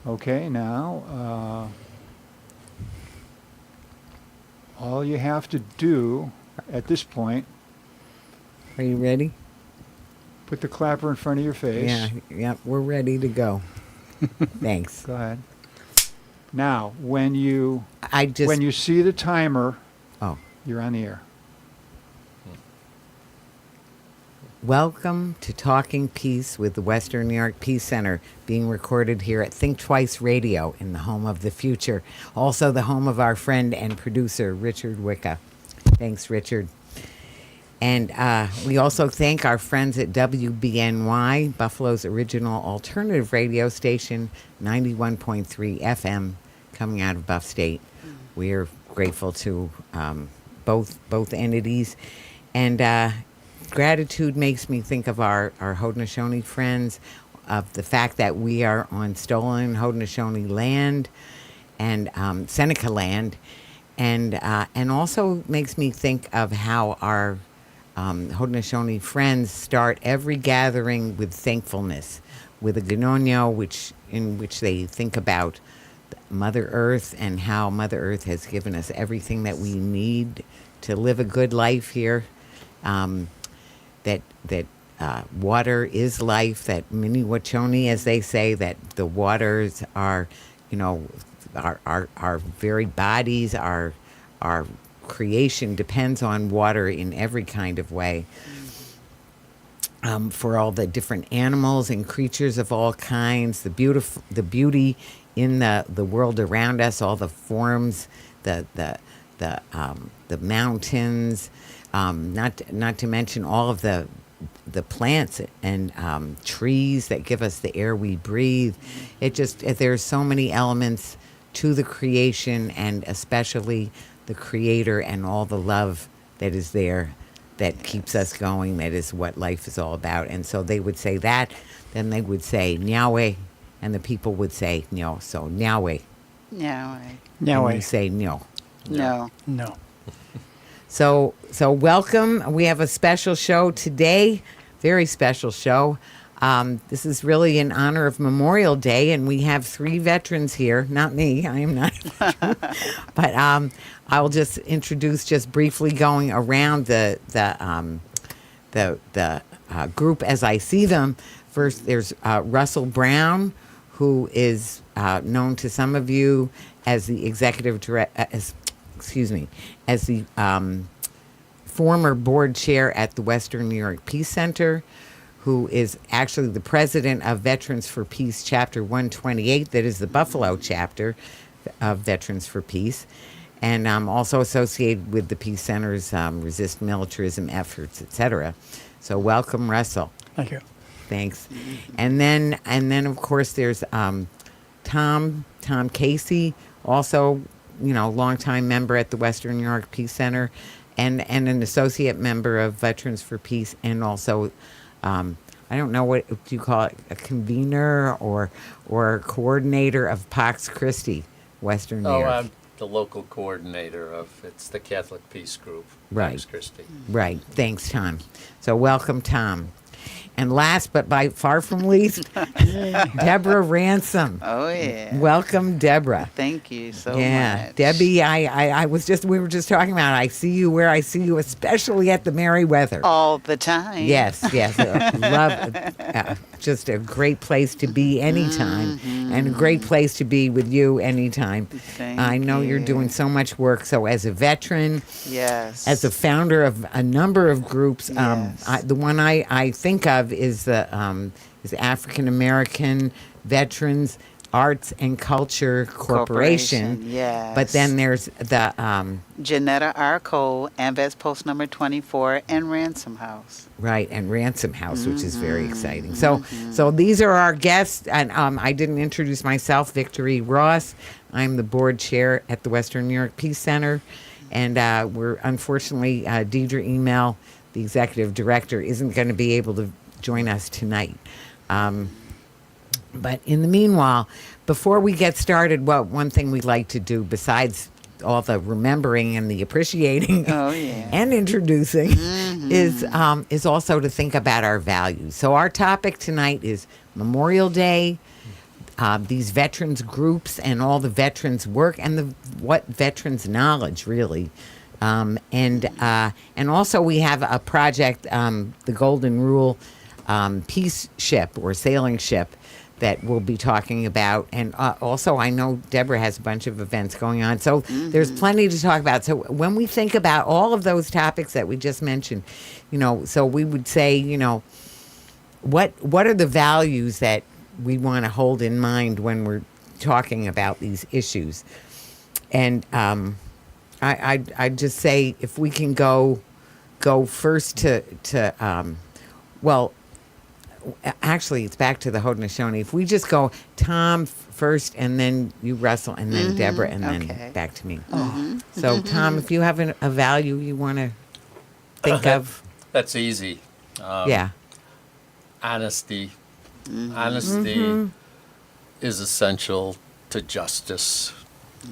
Okay, now, all you have to do at this point, Are you ready? put the clapper in front of your face. Yeah, we're ready to go. Thanks. Go ahead. Now, when you I just. when you see the timer, Oh. you're on the air. Welcome to Talking Peace with the Western New York Peace Center, being recorded here at Think Twice Radio in the home of the future. Also the home of our friend and producer, Richard Wicca. Thanks, Richard. And we also thank our friends at WBNY, Buffalo's original alternative radio station, 91.3 FM, coming out of Buff State. We're grateful to both entities. And gratitude makes me think of our Haudenosaunee friends, of the fact that we are on stolen Haudenosaunee land and Seneca land, and also makes me think of how our Haudenosaunee friends start every gathering with thankfulness, with a Gnonyo, in which they think about Mother Earth and how Mother Earth has given us everything that we need to live a good life here. That water is life, that mini wachoni, as they say, that the waters are, our very bodies, our creation depends on water in every kind of way. For all the different animals and creatures of all kinds, the beauty in the world around us, all the forms, the mountains, not to mention all of the plants and trees that give us the air we breathe. There's so many elements to the creation, and especially the Creator and all the love that is there that keeps us going. That is what life is all about. And so they would say that, then they would say Nyawe, and the people would say Nyo. So Nyawe. Nyawe. And we say Nyo. No. No. So welcome. We have a special show today, very special show. This is really in honor of Memorial Day, and we have 3 veterans here. Not me, I am not a veteran. But I'll just introduce, just briefly, going around the group as I see them. First, there's Russell Brown, who is known to some of you as the executive director. As the former board chair at the Western New York Peace Center, who is actually the president of Veterans for Peace Chapter 128, that is the Buffalo chapter of Veterans for Peace, and also associated with the Peace Center's resist militarism efforts, etc. So welcome, Russell. Thank you. Thanks. And then of course there's Tom Casey, also longtime member at the Western New York Peace Center, and an associate member of Veterans for Peace, and also I don't know, what do you call it, a convener or coordinator of Pax Christi, Western New York. I'm the local coordinator of, it's the Catholic Peace Group, Right. Pax Christi. Right. Thanks, Tom. So welcome, Tom. And last but by far from least, Debbera Ransome. Oh, yeah. Welcome, Debbera. Thank you so Yeah, much. Debbie, we were just talking about, I see you where I see you, especially at the Merryweather. All the time. Yes. Love, just a great place to be anytime, and a great place to be with you anytime. Thank I know you're you. doing so much work. So as a veteran, Yes. as a founder of a number of groups, Yes. the one I think of is the African American Veterans Arts and Culture Corporation. Yes. But then there's the Janetta R. Cole, AMVETS Post Number 24, and Ransome House. right, and Ransome House, which is very exciting. So these are our guests, and I didn't introduce myself. Victory Ross. I'm the board chair at the Western New York Peace Center, and we're unfortunately Deidre Email, the executive director, isn't going to be able to join us tonight. But in the meanwhile, before we get started, one thing we like to do, besides all the remembering and the appreciating Oh, yeah. and introducing, is also to think about our values. So our topic tonight is Memorial Day, these veterans groups and all the veterans work and what veterans knowledge really. And also we have a project, the Golden Rule peace ship or sailing ship that we'll be talking about. And also I know Deborah has a bunch of events going on. So there's plenty to talk about. So when we think about all of those topics that we just mentioned, so we would say, what are the values that we want to hold in mind when we're talking about these issues? And I'd just say if we can go first to actually it's back to the Haudenosaunee. If we just go Tom first and then you Russell and then Deborah and then back to me. So Tom, if you have a value you want to think of. That's easy. Yeah. Honesty. Honesty is essential to justice.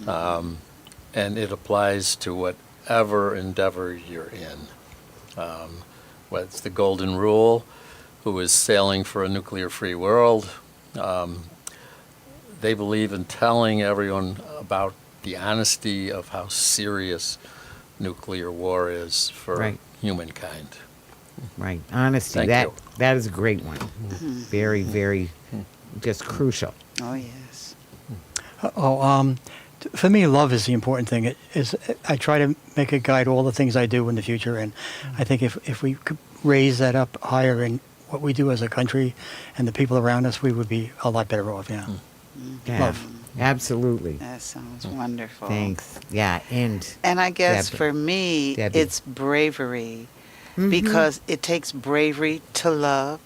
And it applies to whatever endeavor you're in. Whether it's the Golden Rule, who is sailing for a nuclear-free world. They believe in telling everyone about the honesty of how serious nuclear war is for humankind. Right. Honesty. Thank you. That is a great one. Very, very just crucial. Oh, yes. For me, love is the important thing. It is. I try to make it guide all the things I do in the future, and I think if we could raise that up higher in what we do as a country and the people around us, we would be a lot better off. Yeah. Love. Absolutely. That sounds wonderful. Thanks. Yeah. And I guess Debbie. for me, Debbie. it's bravery, because it takes bravery to love.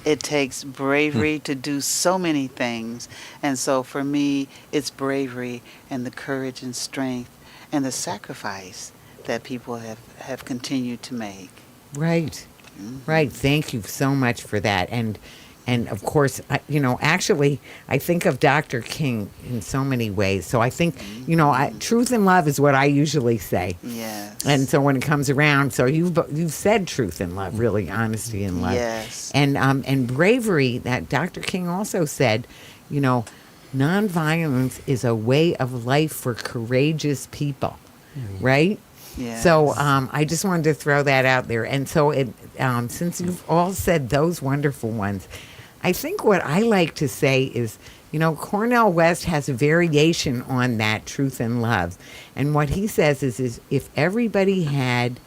It takes bravery to do so many things. And so for me, it's bravery and the courage and strength and the sacrifice that people have continued to make. Right. Right. Thank you so much for that. And of course, actually, I think of Dr. King in so many ways. So I think, truth and love is what I usually say. Yes. And so when it comes around, so you've said truth and love, really, honesty and love. Yes. And bravery, that Dr. King also said, nonviolence is a way of life for courageous people, right? Yes. So I just wanted to throw that out there. And so since you've all said those wonderful ones, I think what I like to say is, Cornel West has a variation on that truth and love. And what he says is if everybody had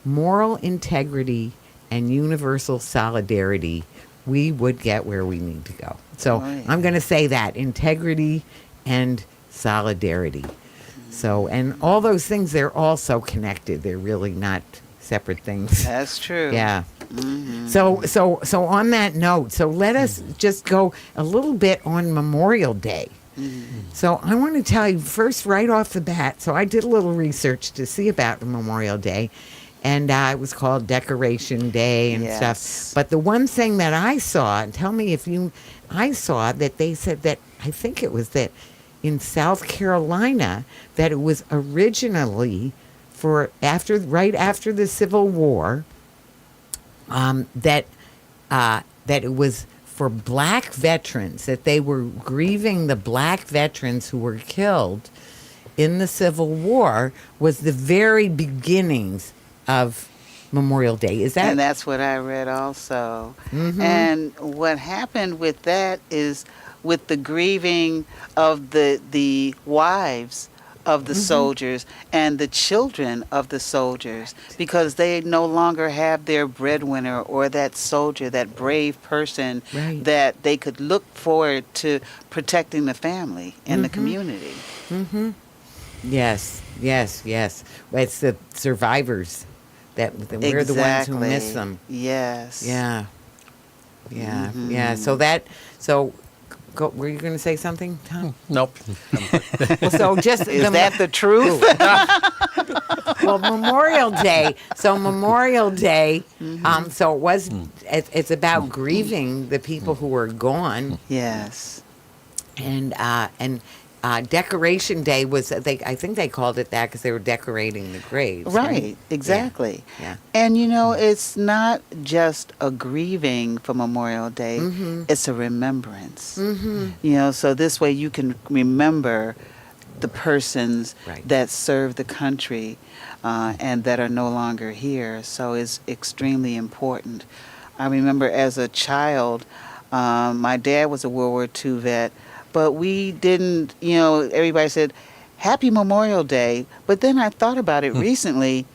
moral integrity and universal solidarity, we would get where we need to go. So I'm going to say that, integrity and solidarity. So, and all those things, they're all so connected. They're really not separate things. That's true. Yeah. So on that note, so let us just go a little bit on Memorial Day. So I want to tell you first, right off the bat, so I did a little research to see about Memorial Day, and it was called Decoration Day and stuff. But the one thing that I saw, and tell me if I saw that they said that, I think it was that in South Carolina, that it was originally right after the Civil War, that it was for black veterans, that they were grieving the black veterans who were killed in the Civil War, was the very beginnings of Memorial Day. Is that? And that's what I read also. And what happened with that is, with the grieving of the wives of the soldiers and the children of the soldiers, because they no longer have their breadwinner or that soldier, that brave person that they could look forward to protecting the family and the community. Yes. Well, it's the survivors that we're the ones who miss them. Yes. Yeah. Were you going to say something, Tom? Nope. Well, so just Is that the truth? Well, Memorial Day. So Memorial Day. So it was. It's about grieving the people who were gone. Yes. And Decoration Day was, I think they called it that because they were decorating the graves. Right, exactly. Yeah. And it's not just a grieving for Memorial Day, it's a remembrance. So this way you can remember the persons Right. that served the country and that are no longer here. So it's extremely important. I remember as a child, my dad was a World War II vet, but we didn't, everybody said, Happy Memorial Day. But then I thought about it recently,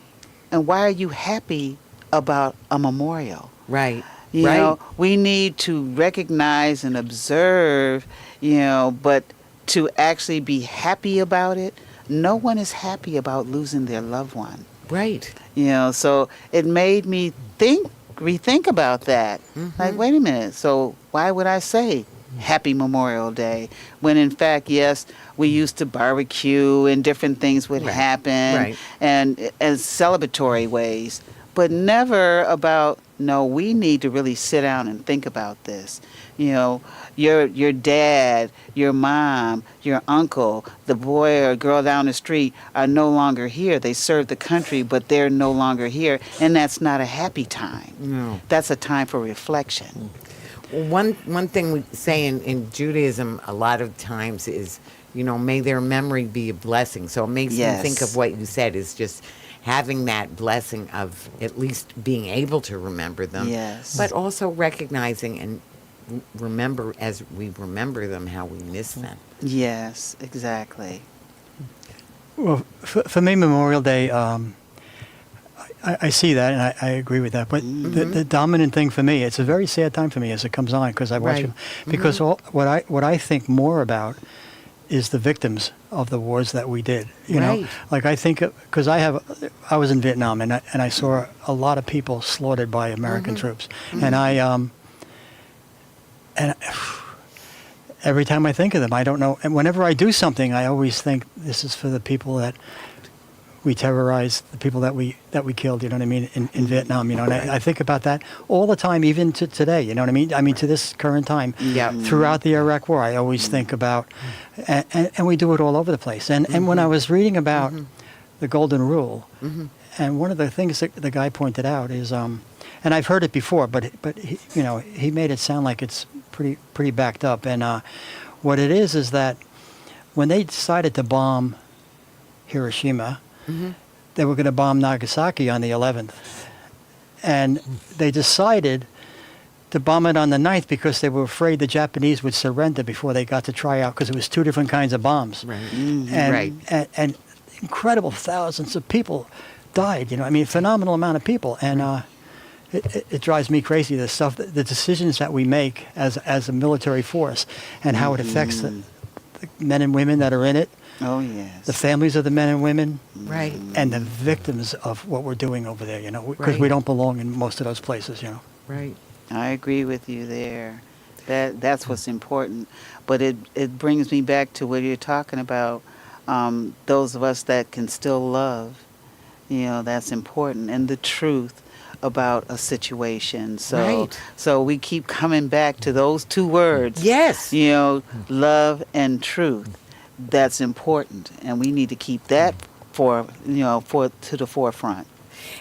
and why are you happy about a memorial? Right. You know, we need to recognize and observe, but to actually be happy about it, no one is happy about losing their loved one. Right. So it made me rethink about that. Like, wait a minute, so why would I say Happy Memorial Day when in fact, yes, we used to barbecue and different things would happen and celebratory ways, but never about, no, we need to really sit down and think about this. Your dad, your mom, your uncle, the boy or girl down the street are no longer here. They served the country, but they're no longer here. And that's not a happy time. No. That's a time for reflection. One thing we say in Judaism a lot of times is, may their memory be a blessing. So it makes me think of what you said is just having that blessing of at least being able to remember them. Yes. But also recognizing and remember as we remember them how we miss them. Yes, exactly. Well, for me, Memorial Day, I see that and I agree with that. But the dominant thing for me, it's a very sad time for me as it comes on because I watch it. Because what I think more about is the victims of the wars that we did. You know, like I think because I was in Vietnam and I saw a lot of people slaughtered by American troops, and every time I think of them, I don't know. And whenever I do something, I always think this is for the people that we terrorized, the people that we killed. You know what I mean? In Vietnam, and I think about that all the time, even to today. You know what I mean? I mean to this current time. Yeah. Throughout the Iraq War, I always think about, and we do it all over the place. And when I was reading about the Golden Rule, and one of the things that the guy pointed out is, and I've heard it before, but he, he made it sound like it's pretty backed up. And what it is that when they decided to bomb Hiroshima, they were going to bomb Nagasaki on the 11th. And they decided to bomb it on the 9th because they were afraid the Japanese would surrender before they got to try out, because it was two different kinds of bombs. And incredible thousands of people died, phenomenal amount of people. And it drives me crazy, the decisions that we make as a military force and how it affects the men and women that are in it. Oh, yes. The families of the men and women. Right. And the victims of what we're doing over there, because we don't belong in most of those places, Right. I agree with you there. That's what's important. But it brings me back to what you're talking about, those of us that can still love, that's important. And the truth about a situation. So we keep coming back to those two words. Yes. Love and truth. That's important, and we need to keep that to the forefront.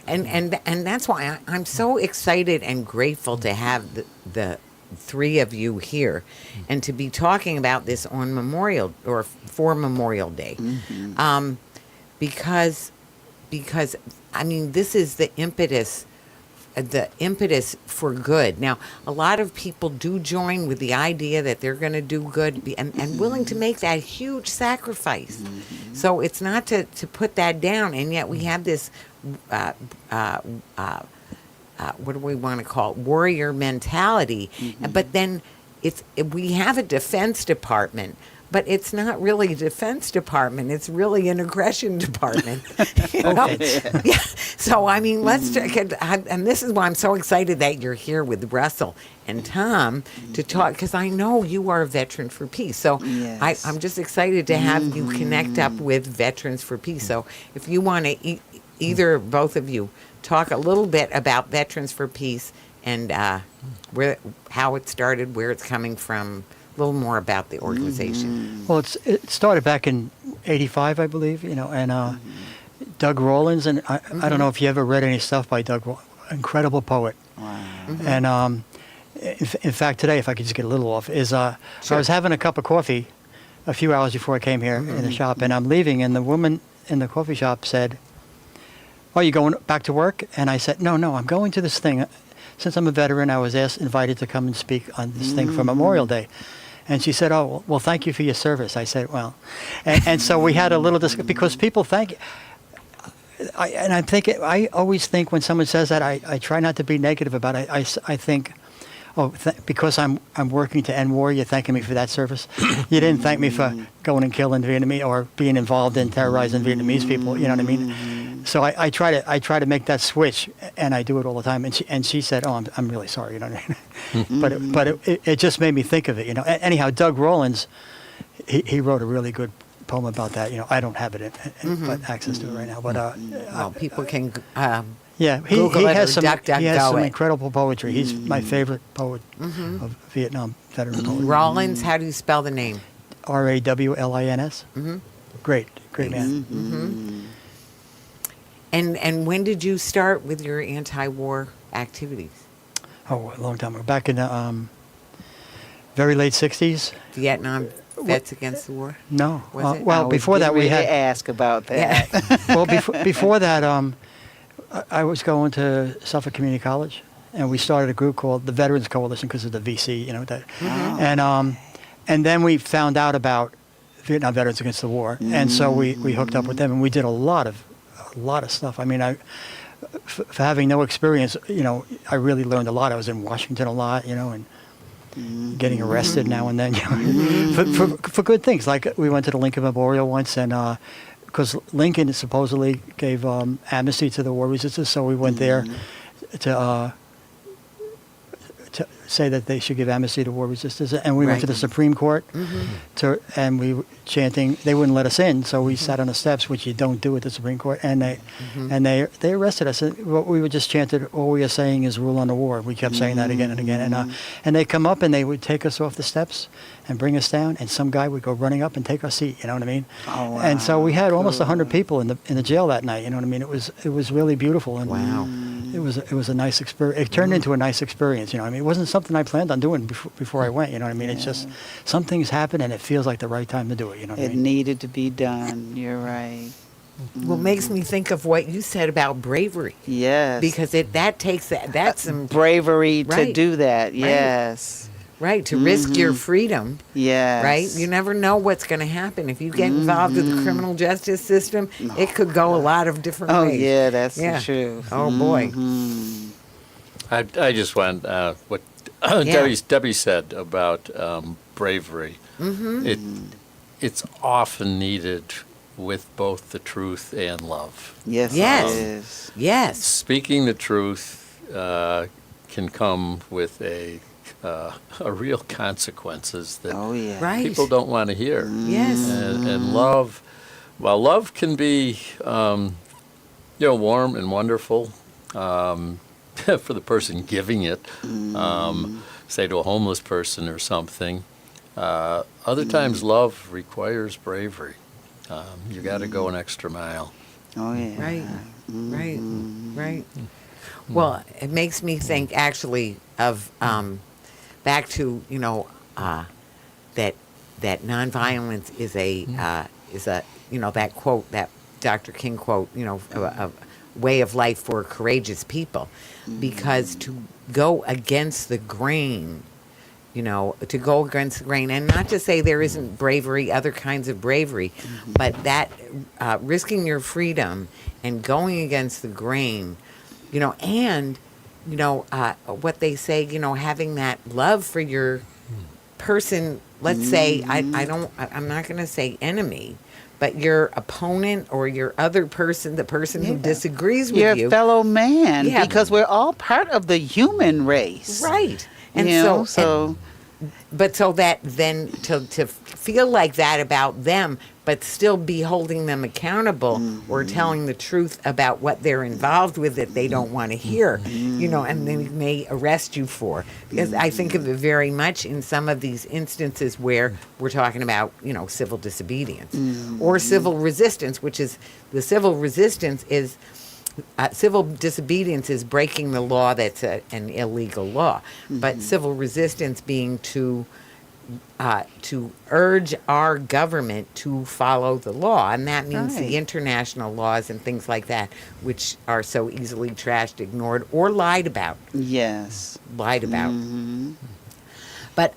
And that's why I'm so excited and grateful to have the three of you here, and to be talking about this on for Memorial Day, because I mean this is the impetus for good. Now, a lot of people do join with the idea that they're going to do good and willing to make that huge sacrifice. So it's not to put that down, and yet we have this, what do we want to call it, warrior mentality. But then we have a Defense Department, but it's not really a Defense Department. It's really an aggression department. Yeah. So, I mean, and this is why I'm so excited that you're here with Russell and Tom to talk, because I know you are a veteran for peace. So I'm just excited to have you connect up with Veterans for Peace. So if you want to, either both of you, talk a little bit about Veterans for Peace and how it started, where it's coming from, little more about the organization. Well, it started back in '85, I believe. And Doug Rawlins, and I don't know if you ever read any stuff by Doug Rawlins, incredible poet. Wow. And in fact, today, if I could just get a little off, I was having a cup of coffee a few hours before I came here in the shop, and I'm leaving, and the woman in the coffee shop said, "Oh, you going back to work?" And I said, No, I'm going to this thing. Since I'm a veteran, I was invited to come and speak on this thing for Memorial Day. And she said, "Oh, well, thank you for your service." I said, "Well," and so we had a little discussion because people thank you. I always think when someone says that, I try not to be negative about it. I think, because I'm working to end war, you're thanking me for that service. You didn't thank me for going and killing Vietnamese or being involved in terrorizing Vietnamese people. You know what I mean? So I try to make that switch, and I do it all the time. And she said, "Oh, I'm really sorry." You know what I mean? But it just made me think of it. Anyhow, Doug Rawlins, he wrote a really good poem about that. I don't have it but access to it right now. But Well, people can. yeah, he Google it has or some DuckDuckGo it. incredible poetry. He's my favorite poet of Vietnam veteran poet. Rawlins, how do you spell the name? Rawlins. Great man. And when did you start with your anti-war activities? Oh, a long time ago. Back in the very late '60s. Vietnam Vets Against the War? No. Was it? Well, before that we had. ask about that. Well, before that, I was going to Suffolk Community College, and we started a group called the Veterans Coalition because of the VC, that. And then we found out about Vietnam Veterans Against the War, and so we hooked up with them, and we did a lot of stuff. I mean, for having no experience, I really learned a lot. I was in Washington a lot, and getting arrested now and then, for good things. Like we went to the Lincoln Memorial once, and because Lincoln supposedly gave amnesty to the war resistors, so we went there to say that they should give amnesty to war resistors, and we went to the Supreme Court and we were chanting. They wouldn't let us in, so we sat on the steps, which you don't do at the Supreme Court, and they arrested us. And what we were just chanted, "All we are saying is rule on the war." We kept saying that again and again, and they come up and they would take us off the steps and bring us down, and some guy would go running up and take our seat. You know what I mean? Oh, wow. And so we had almost 100 people in the jail that night. You know what I mean? It was really beautiful, and Wow. it was a nice experience. It turned into a nice experience. I mean, it wasn't something I planned on doing before I went. You know what I mean? It's just some things happen, and it feels like the right time to do it. You know what I It mean? needed to be done. You're right. Well, it makes me think of what you said about bravery. Yes. Because that's some bravery to Right. do that. Yes. right to risk your freedom. Yes. Right? You never know what's going to happen. If you get involved with the criminal justice system, it could go a lot of different Oh, ways. yeah, that's Yeah. the truth. Oh, boy. I just want what Yeah. Debbie said about bravery. It's often needed with both the truth and love. Yes, Yes. it is. Yes. Speaking the truth can come with a real consequences that Oh, yeah. Right. people don't want to hear. Yes. And love, while love can be, warm and wonderful for the person giving it, say to a homeless person or something, other times love requires bravery. You got to go an extra mile. Oh, yeah. Right. Right. Right. Well, it makes me think actually of back to that nonviolence is a that quote, that Dr. King quote, a way of life for courageous people, because to go against the grain, and not to say there isn't bravery, other kinds of bravery, but that risking your freedom and going against the grain, and what they say, having that love for your person, let's say, I'm not going to say enemy, but your opponent or your other person, the person who disagrees with Your you. fellow man, Yeah. because we're all part of the human race. Right. And You know, so But so that then to feel like that about them, but still be holding them accountable or telling the truth about what they're involved with that they don't want to hear, and they may arrest you for. Because I think of it very much in some of these instances where we're talking about, civil disobedience or civil resistance, which is the civil resistance is. Civil disobedience is breaking the law that's an illegal law, but civil resistance being to urge our government to follow the law, and that means Right. the international laws and things like that, which are so easily trashed, ignored, or lied about. Yes. But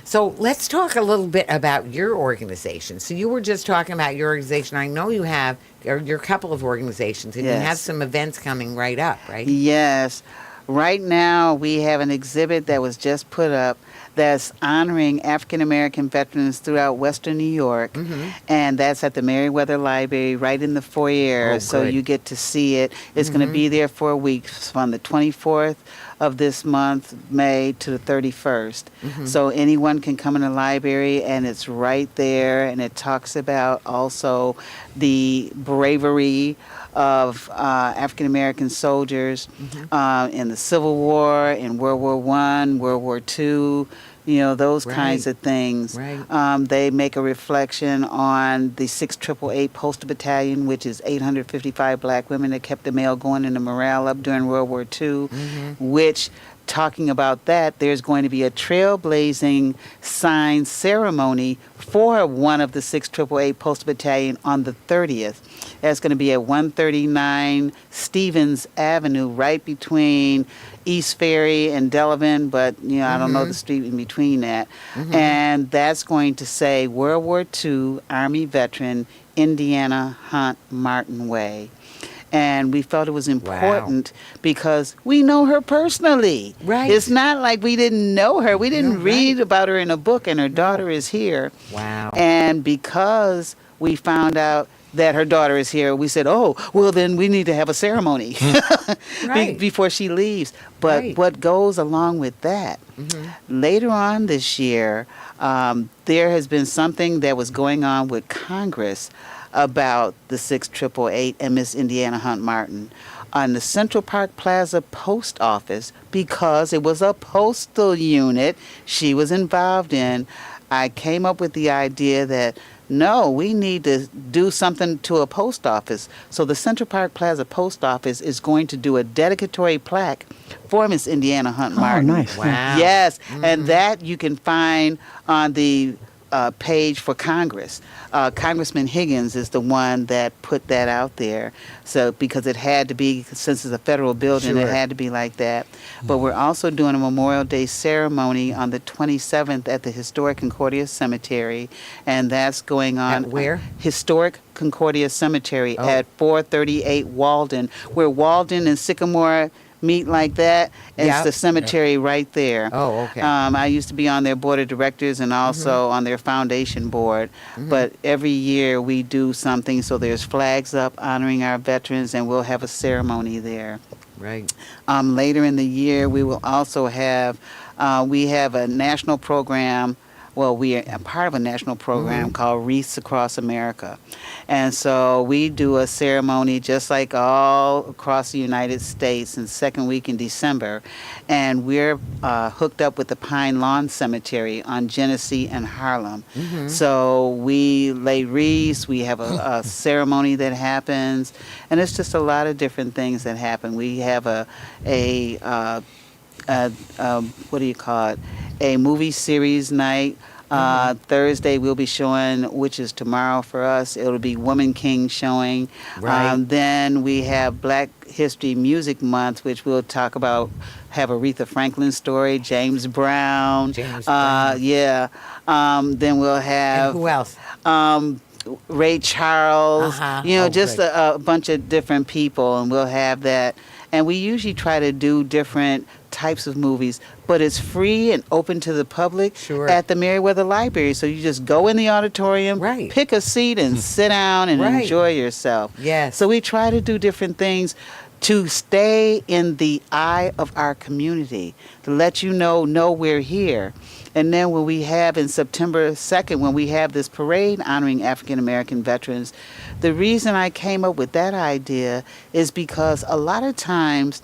so let's talk a little bit about your organization. So you were just talking about your organization. I know you have your couple of organizations, and you Yes. have some events coming right up, right? Yes. Right now, we have an exhibit that was just put up that's honoring African American veterans throughout Western New York, and that's at the Meriwether Library, right in the foyer. Oh, so good. you get to see it. It's going to be there for a week, from the 24th of this month, May, to the 31st. So anyone can come in the library, and it's right there, and it talks about also the bravery of African American soldiers in the Civil War, in World War I, World War II, those kinds Right. of things. Right. They make a reflection on the 6888 Postal Battalion, which is 855 black women that kept the mail going and the morale up during World War II, which, talking about that, there's going to be a trailblazing sign ceremony for one of the 6888 Postal Battalion on the 30th. That's going to be at 139 Stevens Avenue, right between East Ferry and Delavan, but I don't know the street in between that. And that's going to say World War II Army veteran, Indiana Hunt Martin Way. And we felt it was important because we know her personally. Right. It's not like we didn't know her. We didn't No, read right. about her in a book, and her daughter is here. Wow. And because we found out that her daughter is here, we said, oh, well, then we need to have a ceremony Right. before she leaves. But Right. what goes along with that, later on this year, there has been something that was going on with Congress about the 6888 and Miss Indiana Hunt Martin on the Central Park Plaza post office, because it was a postal unit she was involved in. I came up with the idea that no, we need to do something to a post office. So the Central Park Plaza post office is going to do a dedicatory plaque for Miss Indiana Hunt Martin. nice. Wow. Yes, and that you can find on the page for Congress. Congressman Higgins is the one that put that out there. So because it had to be, since it's a federal building, Sure. it had to be like that. But we're also doing a Memorial Day ceremony on the 27th at the Historic Concordia Cemetery, and that's going on At where? Historic Concordia Cemetery Oh. at 438 Walden, where Walden and Sycamore meet like that. It's Yep. the cemetery right there. Oh, okay. I used to be on their board of directors and also on their foundation board. But every year we do something. So there's flags up honoring our veterans, and we'll have a ceremony there. Right. Later in the year, we will also have we have a national program. Well, we are a part of a national program called Wreaths Across America. And so we do a ceremony just like all across the United States in the second week in December. And we're hooked up with the Pine Lawn Cemetery on Genesee and Harlem. So we lay wreaths, we have a ceremony that happens, and it's just a lot of different things that happen. We have a what do you call it? A movie series night. Thursday we'll be showing, which is tomorrow for us. It'll be Woman King showing. Right. Then we have Black History Music Month, which we'll talk about. Have Aretha Franklin story, James Brown. James Brown. Yeah. Then we'll have. And who else? Ray Charles, Uh-huh. just good. a bunch of different people, and we'll have that. And we usually try to do different types of movies, but it's free and open to the public Sure. at the Meriwether Library. So you just go in the auditorium, Right. pick a seat, and sit down and Right. enjoy yourself. Yes. So we try to do different things to stay in the eye of our community, to let you know we're here. And then when we have in September 2nd, when we have this parade honoring African American veterans, the reason I came up with that idea is because a lot of times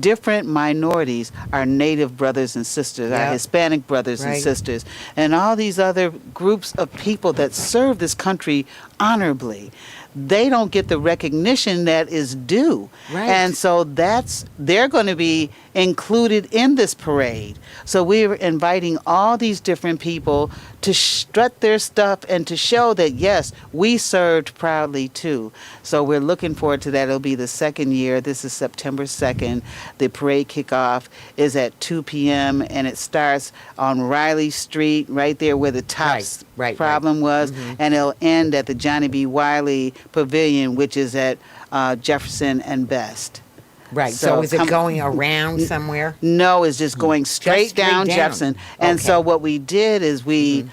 different minorities, our Native brothers and sisters, our Yep. Hispanic brothers and Right. sisters, and all these other groups of people that serve this country honorably, they don't get the recognition that is due. Right. And so they're going to be included in this parade. So we're inviting all these different people to strut their stuff and to show that, yes, we served proudly too. So we're looking forward to that. It'll be the second year. This is September 2nd. The parade kickoff is at 2 p.m. and it starts on Riley Street, right there where the Tops Right, problem was. And it'll end at the Johnny B. Wiley Pavilion, which is at Jefferson and Best. Right. So So is it come- going around somewhere? No, it's just going straight straight down down. Jefferson. And so Okay. what we did is we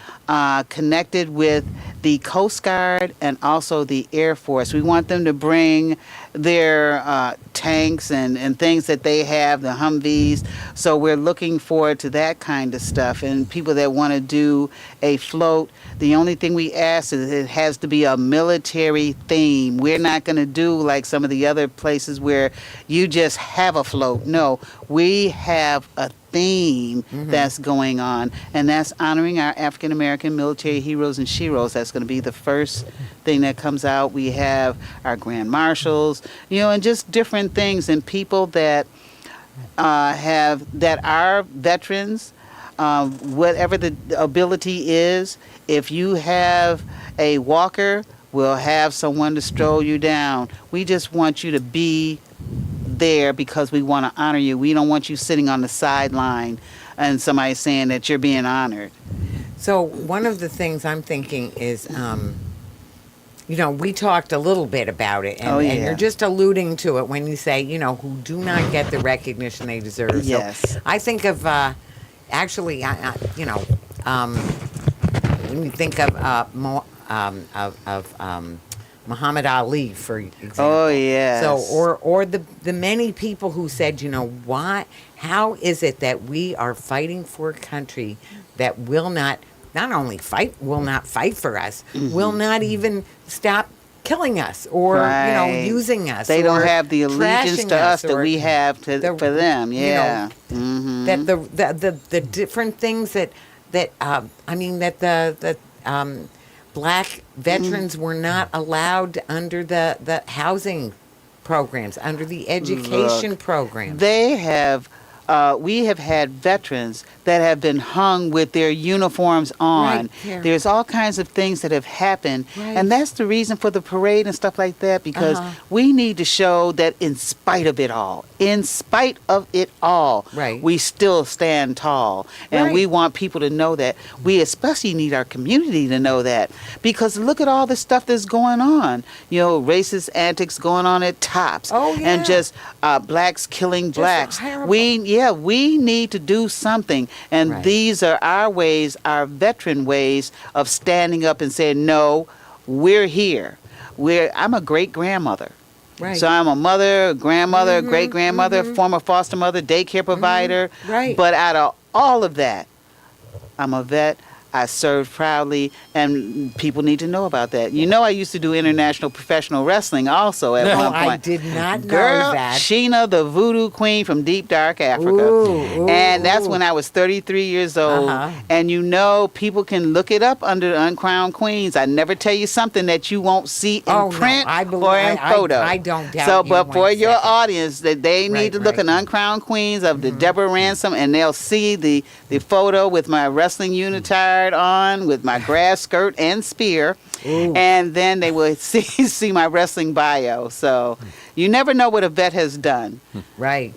connected with the Coast Guard and also the Air Force. We want them to bring their tanks and things that they have, the Humvees. So we're looking forward to that kind of stuff. And people that want to do a float, the only thing we ask is it has to be a military theme. We're not going to do like some of the other places where you just have a float. No, we have a theme that's going on, and that's honoring our African American military heroes and sheroes. That's going to be the first thing that comes out. We have our grand marshals, and just different things, and people that are veterans, whatever the ability is. If you have a walker, we'll have someone to stroll you down. We just want you to be there because we want to honor you. We don't want you sitting on the sideline and somebody saying that you're being honored. So one of the things I'm thinking is, we talked a little bit about it, and, Oh, and yeah. you're just alluding to it when you say, who do not get the recognition they deserve. Yes. So I think of, when you think of Muhammad Ali, for example. Oh, yes. So, or the many people who said, why? How is it that we are fighting for a country that will not only will not fight for us, will not even stop killing us or Right. using us? They or that have the allegiance trashing to us that or we have for them. Yeah. that the different things that black veterans were not allowed under the housing programs, under the education programs. They have, we have had veterans that have been hung with their uniforms on. Right, Karen. There's all kinds of things that have happened. Right. And that's the reason for the parade and stuff like that, because we need to show that in spite of it all, Right. we still stand tall. And Right. we want people to know that. We especially need our community to know that. Because look at all the stuff that's going on. Racist antics going on at Tops. Oh, yeah. And just blacks killing blacks. horrible. We need to do something. And Right. these are our ways, our veteran ways of standing up and saying, no, we're here. I'm a great-grandmother. Right. So I'm a mother, grandmother, great-grandmother, former foster mother, daycare provider. Right. But out of all of that, I'm a vet. I served proudly, and people need to know about that. I used to do international professional wrestling also at one point. I did not know Girl, that. Sheena, the voodoo queen from deep, dark Africa. Ooh, and that's ooh. when I was 33 years old. Uh-huh. And people can look it up under Uncrowned Queens. I never tell you something that you won't see in Oh, no, print I believe- or in photo. I don't doubt So, you but for one your second. audience, that they need Right, to look right. at Uncrowned Queens of the Debbera Ransome, and they'll see the photo with my wrestling unitard on, with my grass skirt and spear. Ooh. And then they will see my wrestling bio. So you never know what a vet has done. Right.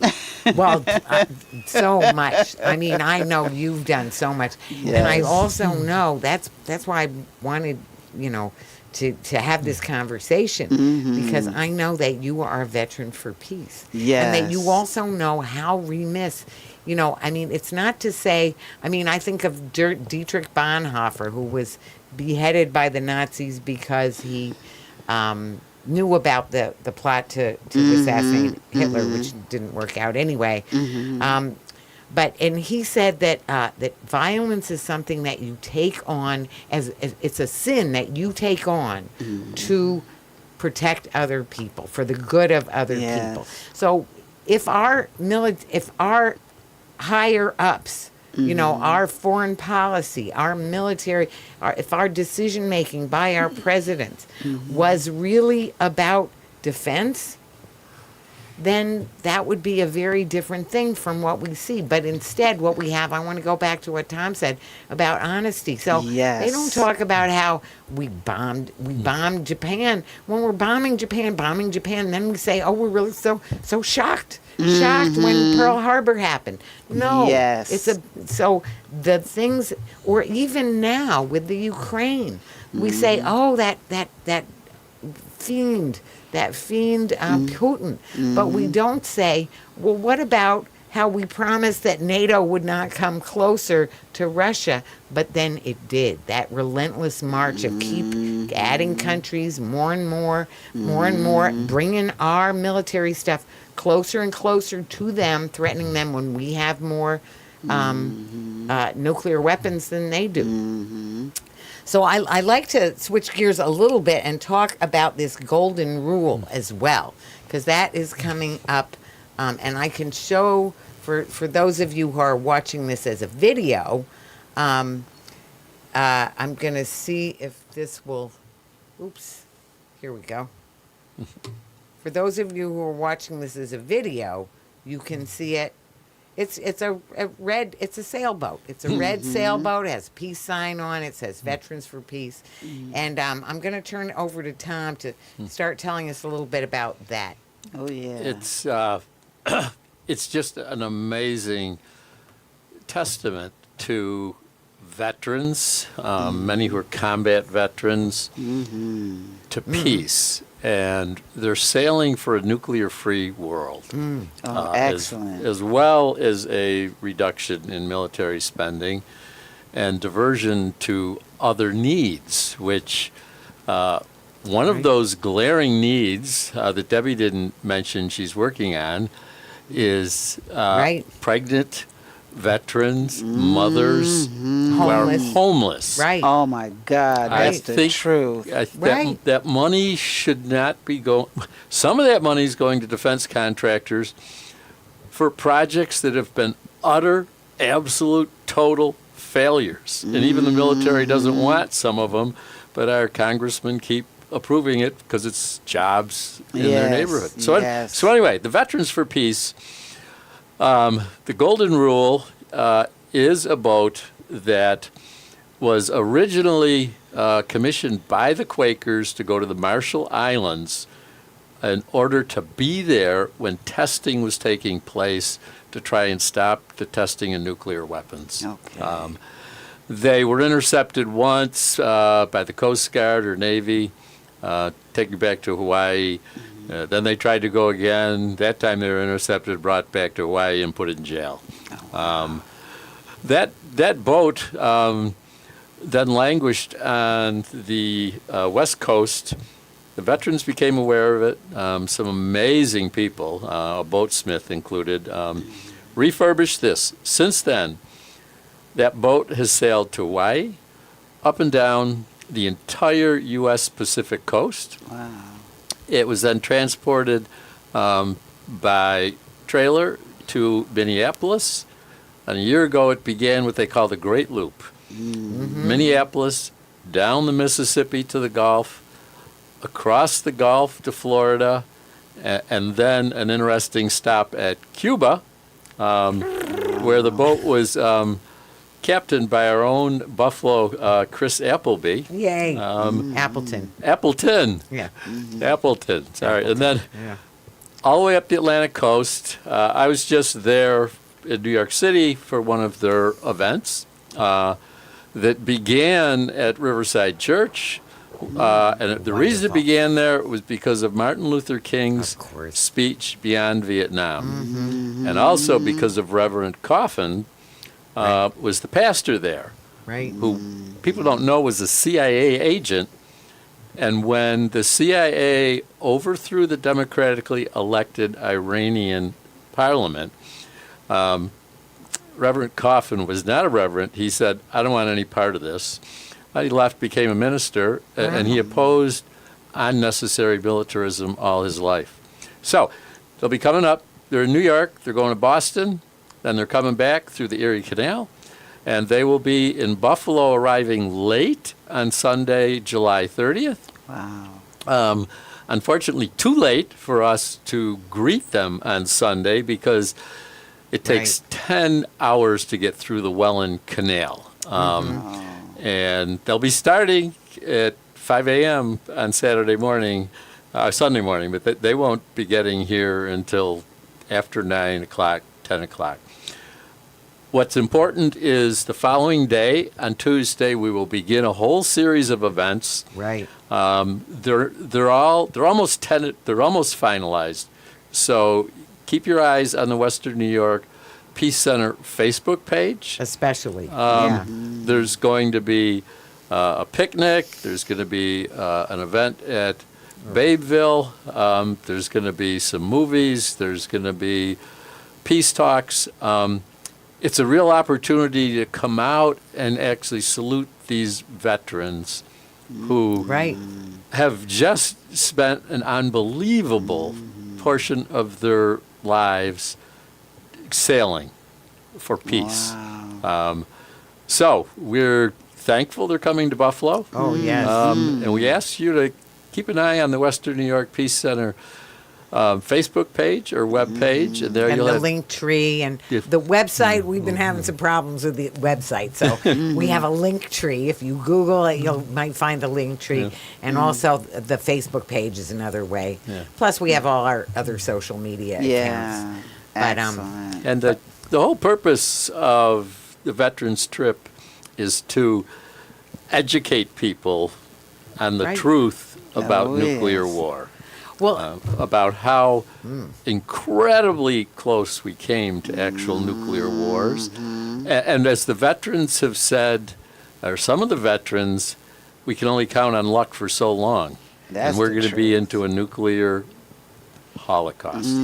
Well, so much. I mean, I know you've done so much, and I Yes. also know that's why I wanted to have this conversation, because I know that you are a veteran for peace, and that you Yes. also know how remiss. It's not to say. I think of Dietrich Bonhoeffer, who was beheaded by the Nazis because he knew about the plot to assassinate Hitler, which didn't work out anyway. And he said that that violence is something that you take on as it's a sin that you take on to protect other people, for the good of other people. So if our higher ups, you know, our foreign policy, our military, if our decision making by our president was really about defense, then that would be a very different thing from what we see. But instead, what we have, I want to go back to what Tom said about honesty. So they don't talk about how we bombed Japan. When we're bombing Japan, then we say, oh, we're really so shocked when Pearl Harbor happened. No, so the things, or even now with the Ukraine, we say, oh, that fiend Putin. But we don't say, well, what about how we promised that NATO would not come closer to Russia, but then it did. That relentless march of keep adding countries, more and more, bringing our military stuff closer and closer to them, threatening them when we have more nuclear weapons than they do. So I like to switch gears a little bit and talk about this golden rule as well, because that is coming up, and I can show for those of you who are watching this as a video. I'm going to see if this will. Oops, here we go. For those of you who are watching this as a video, you can see it. It's a sailboat. It's a red sailboat. It has a peace sign on it. It says Veterans for Peace. And I'm going to turn it over to Tom to start telling us a little bit about that. Oh, yeah. It's just an amazing testament to veterans, many who are combat veterans, to peace. And they're sailing for a nuclear-free world. Excellent. As well as a reduction in military spending and diversion to other needs, which one of those glaring needs that Debbie didn't mention she's working on is pregnant veterans, mothers who are homeless. Right. Oh, my God. That's the truth. That money should not be going. Some of that money is going to defense contractors for projects that have been utter, absolute, total failures. And even the military doesn't want some of them, but our congressmen keep approving it because it's jobs in their neighborhood. So anyway, the Veterans for Peace. The Golden Rule is a boat that was originally commissioned by the Quakers to go to the Marshall Islands in order to be there when testing was taking place to try and stop the testing of nuclear weapons. Okay. They were intercepted once by the Coast Guard or Navy, taken back to Hawaii. Then they tried to go again. That time they were intercepted, brought back to Hawaii, and put in jail. That boat then languished on the West Coast. The veterans became aware of it. Some amazing people, a boatsmith included, refurbished this. Since then, that boat has sailed to Hawaii, up and down the entire U.S. Pacific coast. Wow. It was then transported by trailer to Minneapolis. And a year ago, it began what they call the Great Loop. Minneapolis, down the Mississippi to the Gulf, across the Gulf to Florida, and then an interesting stop at Cuba, where the boat was captained by our own Buffalo Chris Appleby. Yay. Appleton. Yeah. Appleton. Sorry. And then all the way up the Atlantic coast. I was just there in New York City for one of their events that began at Riverside Church. And the reason it began there was because of Martin Luther King's speech Beyond Vietnam. And also because of Reverend Coffin, was the pastor there, who people don't know was a CIA agent And when the CIA overthrew the democratically elected Iranian parliament, Reverend Coffin was not a reverend. He said, I don't want any part of this. He left, became a minister, and he opposed unnecessary militarism all his life. So they'll be coming up. They're in New York. They're going to Boston. Then they're coming back through the Erie Canal. And they will be in Buffalo, arriving late on Sunday, July 30th. Wow. Unfortunately, too late for us to greet them on Sunday because it takes 10 hours to get through the Welland Canal. And they'll be starting at 5 a.m. on Sunday morning, but they won't be getting here until after 9 o'clock, 10 o'clock. What's important is the following day, on Tuesday, we will begin a whole series of events. Right. They're almost finalized. So keep your eyes on the Western New York Peace Center Facebook page. Especially. There's going to be a picnic. There's going to be an event at Babeville. There's going to be some movies. There's going to be peace talks. It's a real opportunity to come out and actually salute these veterans who have just spent an unbelievable portion of their lives sailing for peace. Wow. So we're thankful they're coming to Buffalo. Oh, yes. And we ask you to keep an eye on the Western New York Peace Center Facebook page or web page, and there And you'll the have link tree and Yeah. the website. We've been having some problems with the website, so we have a link tree. If you Google it, you might find the link tree, Yeah. and also the Facebook page is another way. Yeah. Plus, we have all our other social media accounts. Yeah. But, Excellent. And the whole purpose of the veterans trip is to educate people on the Right. truth about Oh, nuclear yes. war. Well, About how incredibly close we came to actual nuclear wars. And as the veterans have said, or some of the veterans, we can only count on luck for so long. That's and we're the going to be truth. into a nuclear holocaust.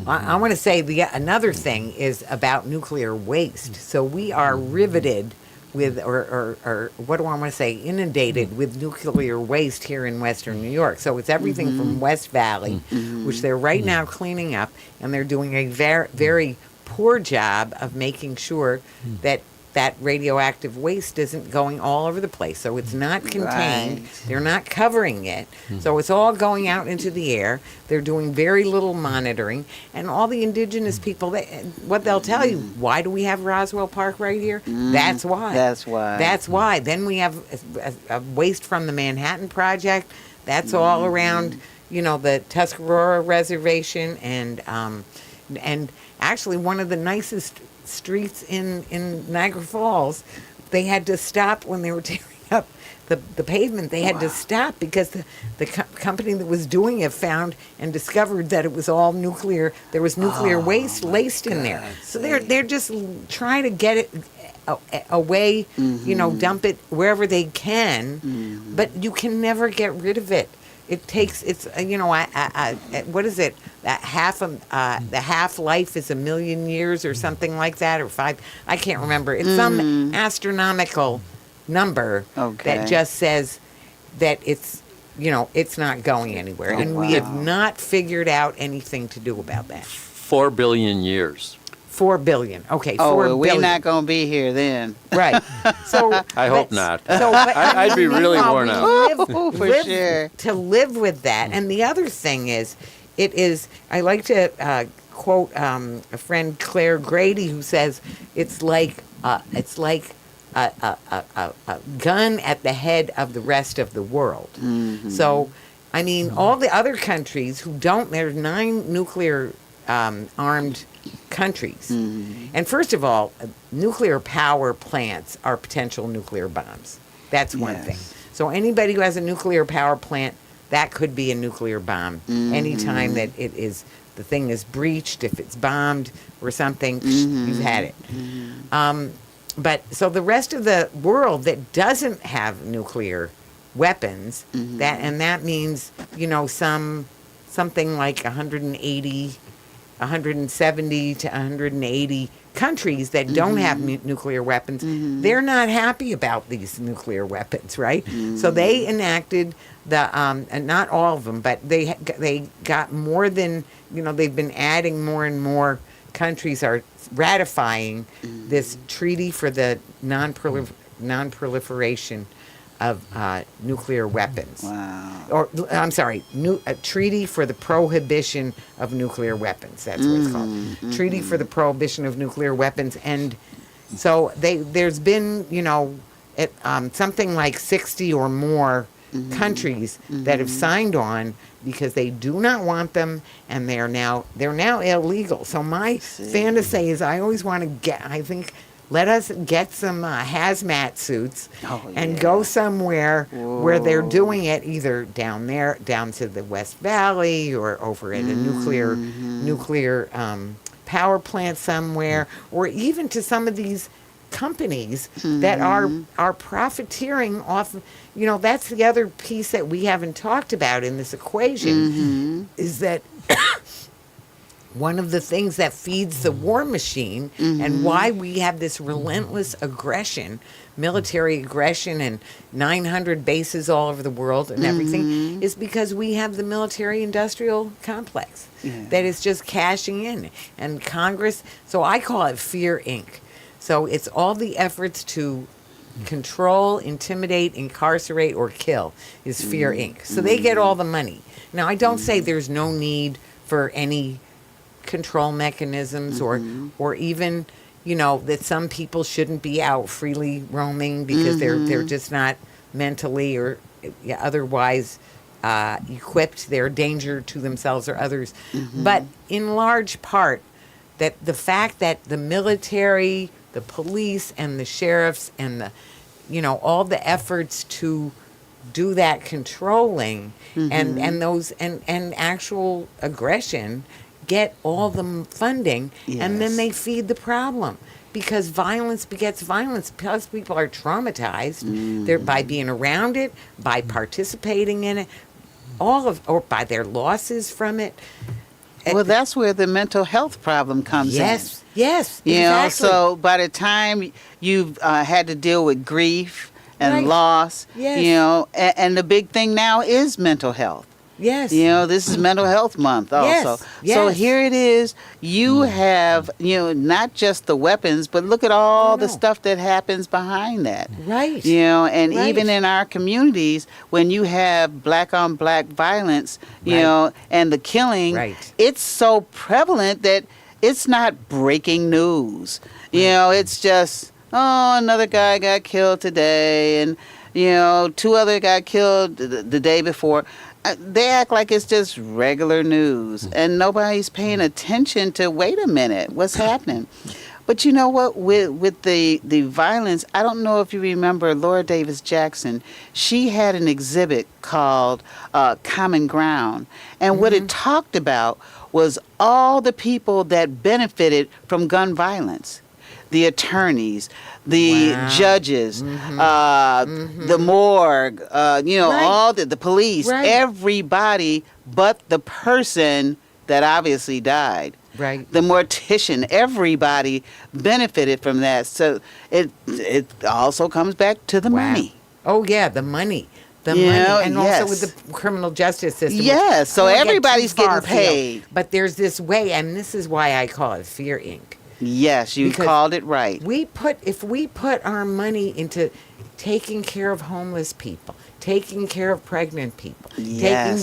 I want to say another thing is about nuclear waste. So we are riveted with, or what do I want to say, inundated with nuclear waste here in Western New York. So it's everything from West Valley, which they're right now cleaning up, and they're doing a very, very poor job of making sure that that radioactive waste isn't going all over the place. So it's not contained. Right. They're not covering it. So it's all going out into the air. They're doing very little monitoring. And all the indigenous people, what they'll tell you, why do we have Roswell Park right here? That's why. That's why. That's why. Then we have a waste from the Manhattan Project. That's all around, the Tuscarora Reservation. And actually one of the nicest streets in Niagara Falls, they had to stop when they were tearing up the pavement. They had to stop because the company that was doing it found and discovered that it was all nuclear. There was nuclear waste laced in there. So they're just trying to get it away, dump it wherever they can, but you can never get rid of it. It takes what is it? The half-life is 1,000,000 years or something like that, or 5. I can't remember. It's some astronomical number that just says that it's not going anywhere, and we have not figured out anything to do about that. 4 billion years. 4 billion. Okay, Oh, 4 well, we're billion. not going to be here then. Right. So I hope but- not. So, but, I'd be really meanwhile, worn we out. live- For live sure. To live with that, and the other thing is, I like to quote a friend, Claire Grady, who says it's like a gun at the head of the rest of the world. So, I mean, all the other countries who don't, there's 9 nuclear armed countries. And first of all, nuclear power plants are potential nuclear bombs. That's one Yes. thing. So anybody who has a nuclear power plant, that could be a nuclear bomb. Anytime that the thing is breached, if it's bombed or something, you've had it. But so the rest of the world that doesn't have nuclear weapons. That means, something like 170 to 180 countries that don't have nuclear weapons. They're not happy about these nuclear weapons, right? So they enacted and not all of them, but they got more than, they've been adding more and more countries are ratifying this treaty for the non-proliferation of nuclear weapons. Wow. Or, I'm sorry, a treaty for the prohibition of nuclear weapons. That's what it's called. Treaty for the prohibition of nuclear weapons. And so there's been, something like 60 or more countries that have signed on because they do not want them, and they're now illegal. So my fantasy is I always want to let us get some hazmat suits and go somewhere where they're doing it, either down to the West Valley or over at a nuclear power plant somewhere, or even to some of these companies that are profiteering off. That's the other piece that we haven't talked about in this equation, is that one of the things that feeds the war machine and why we have this relentless aggression, military aggression, and 900 bases all over the world and everything, is because we have the military-industrial complex that is just cashing in. And Congress, so I call it Fear Inc. So it's all the efforts to control, intimidate, incarcerate, or kill is Fear Inc. So they get all the money. Now, I don't say there's no need for any control mechanisms or even, that some people shouldn't be out freely roaming because they're just not mentally or otherwise equipped. They're a danger to themselves or others. But in large part, that the fact that the military, the police, and the sheriffs, and the, all the efforts to do that controlling and those and actual aggression get all the funding, and then they feed the problem, because violence begets violence. Because people are traumatized they're by being around it, by participating in it, or by their losses from it. Well, that's where the mental health problem comes in. Yes, You exactly. so by the time you've had to deal with grief and Right. loss, Yes. and the big thing now is mental health. Yes. This is Mental Health Month also. Yes. So here it is. You have, not just the weapons, but look at all the stuff that happens behind that. Right. And Right. even in our communities, when you have black on black violence, and the killing, it's so prevalent that it's not breaking news. It's just, another guy got killed today, and, 2 other got killed the day before. They act like it's just regular news, and nobody's paying attention to, wait a minute, what's happening? But you know what, with the violence, I don't know if you remember Laura Davis Jackson. She had an exhibit called Common Ground, and what it talked about was all the people that benefited from gun violence. The attorneys, the judges, the morgue, all the police, everybody but the person that obviously died. Right. The mortician, everybody benefited from that. So it also comes back to the money. Oh, yeah, the money. The money. And also with the criminal justice system. Yes, so I don't wanna get everybody's too far getting paid. afield, but there's this way, and this is why I call it Fear Inc. Yes, you Because called it right. If we put our money into taking care of homeless people, taking care of pregnant people, making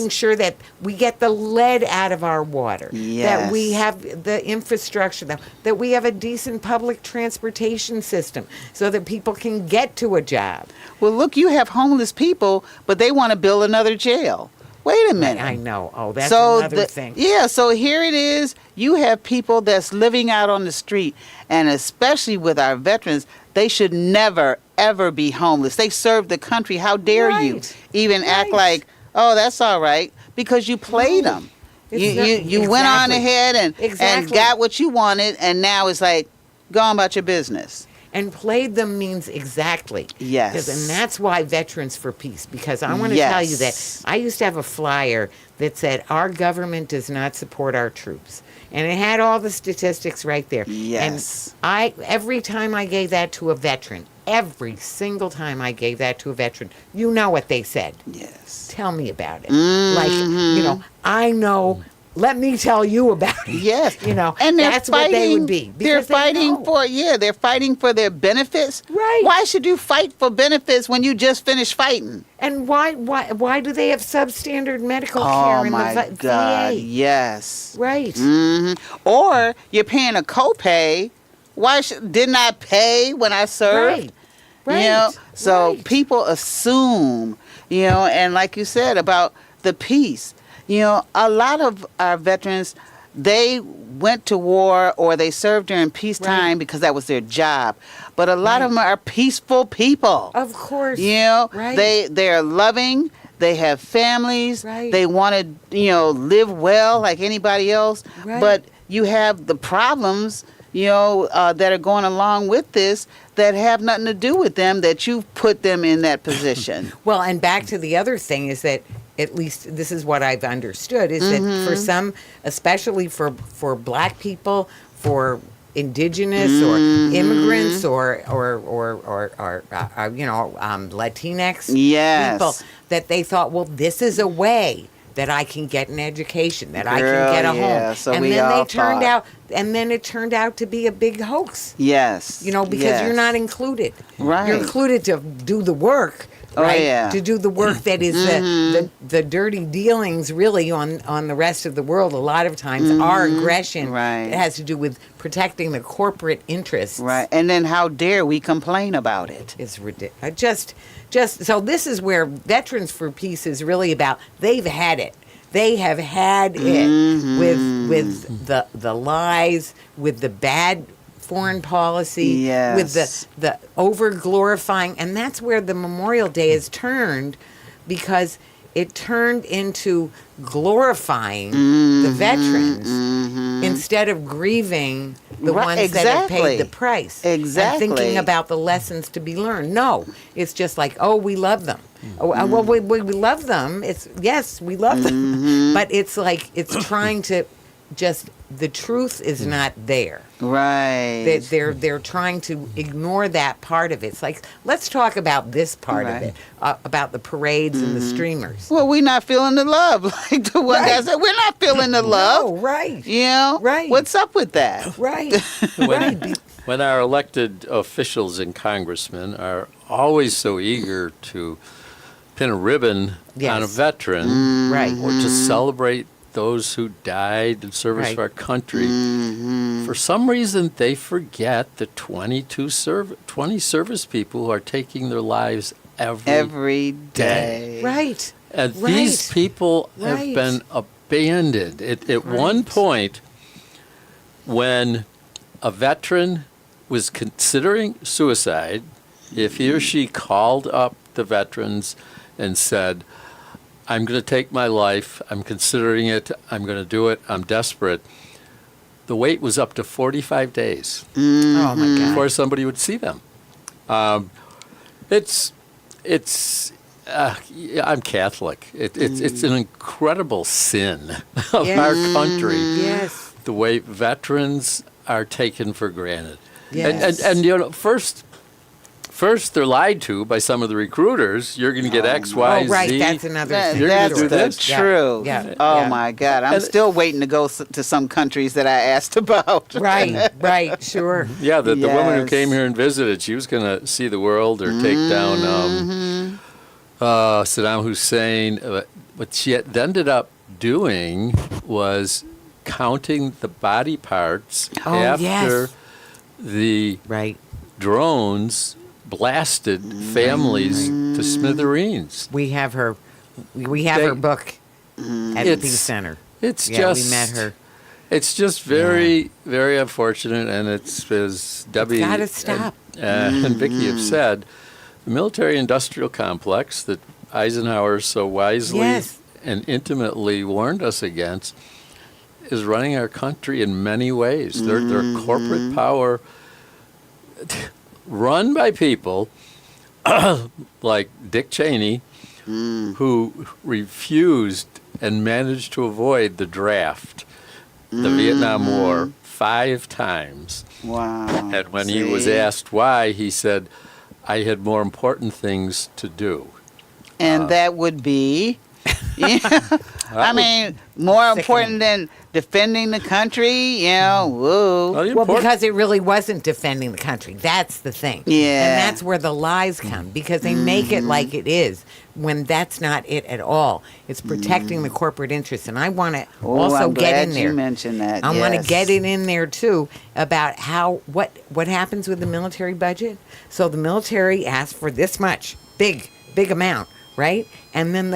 sure that we get the lead out of our water, that we have the infrastructure, that we have a decent public transportation system so that people can get to a job. Well, look, you have homeless people, but they want to build another jail. Wait a minute. I know. Oh, that's another thing. Yeah, so here it is. You have people that's living out on the street, and especially with our veterans, they should never, ever be homeless. They serve the country. How dare you even act like, oh, that's all right, because you played them. You went on ahead and got what you wanted, and now it's like, go on about your business. And played them means exactly. Yes. And that's why Veterans for Peace, because I want to tell you that Yes. I used to have a flyer that said, our government does not support our troops. And it had all the statistics right there. Yes. And every time I gave that to a veteran, every single time I gave that to a veteran, you know what they said. Yes. Tell me about it. Mm-hmm. Like, I know. Let me tell you about it. Yes. And they're that's fighting, what they would be. They're because they fighting know. they're fighting for their benefits. Right. Why should you fight for benefits when you just finished fighting? And why do they have substandard medical Oh care in my the God, VA? yes. Right. Or you're paying a copay. Why didn't I pay when I served? Right. So Right. people assume, and like you said about the peace, a lot of our veterans, they went to war or they served during peacetime because that was their job. But a lot of them are peaceful people. Of course. Right. They're loving. They have families. Right. They want to, live well like anybody else. Right. But you have the problems, that are going along with this that have nothing to do with them, that you've put them in that position. Well, and back to the other thing is that, at least this is what I've understood, is that for some, especially for black people, for indigenous or immigrants or Latinx Yes. people, that they thought, well, this is a way that I can get an education, that I Girl, can get a yeah, home. so And we then all they turned thought. out, and then it turned out to be a big hoax. Yes. Because yes. you're not included. Right. You're included to do the work. Oh, Right? yeah. To do the work that is the dirty dealings really on the rest of the world. A lot of times our aggression Right. has to do with protecting the corporate interests. Right. And then how dare we complain about it? It's ridiculous. Just so this is where Veterans for Peace is really about. They've had it. They have had it with the lies, with the bad foreign policy, with the over glorifying, and that's where the Memorial Day is turned, because it turned into glorifying the veterans instead of grieving the Right, ones that have paid exactly. the price. Exactly. And thinking about the lessons to be learned. No, it's just like, oh, we love them. Oh, well, we love them. Yes, we love them. But it's like, it's trying to just, the truth is not there. Right. They're trying to ignore that part of it. It's like, let's talk about this part of it, about the parades and the streamers. Well, we're not feeling the love. Like the one guy said, we're not feeling the love. No, right. Right. What's up with that? Right. Right. When our elected officials and congressmen are always so eager to pin a ribbon on a Yes. veteran, Right. or to celebrate those who died in service Right. of our country, for some reason they forget the 20 service people who are taking their lives Every day. Right. And Right. these people have Right. been abandoned. At one Right. point, when a veteran was considering suicide, if he or she called up the veterans and said, I'm going to take my life, I'm considering it, I'm going to do it, I'm desperate, the wait was up to 45 days Oh, my God. before somebody would see them. I'm Catholic. It's an incredible sin of Yes. our country, Yes. the way veterans are taken for granted. Yes. And first they're lied to by some of the recruiters. You're going to get X, Y, Oh, right. Z. That's another That, You're gonna that's do the this? Yeah, truth. yeah, Oh yeah. my God. I'm And- still waiting to go to some countries that I asked about. Right. Sure. Yeah, the woman who Yes. came here and visited, she was going to see the world or take down Saddam Hussein. What she ended up doing was counting the body parts Oh, after yes. the Right. drones blasted families to smithereens. We have her. We have They- her book at the It's- Peace Center. It's Yeah, just we met her. It's just very, very unfortunate, and it's as Debbie gotta stop. and Vicki have said, the military-industrial complex that Eisenhower so wisely Yes. and intimately warned us against is running our country in many ways. Their corporate power. run by people like Dick Cheney, who refused and managed to avoid the draft, the Vietnam War, 5 times. Wow. And when he was See? asked why, he said, I had more important things to do. And that would be, I mean, more important than defending the country, you know, woo. Well, because it really wasn't defending the country. That's the thing. Yeah. And that's where the lies come, because they make it like it is when that's not it at all. It's protecting the corporate interests. And I want to also I'm get glad in there. you mentioned that. I want to yes. get it in there too about what happens with the military budget. So the military asks for this much, big amount, right? And then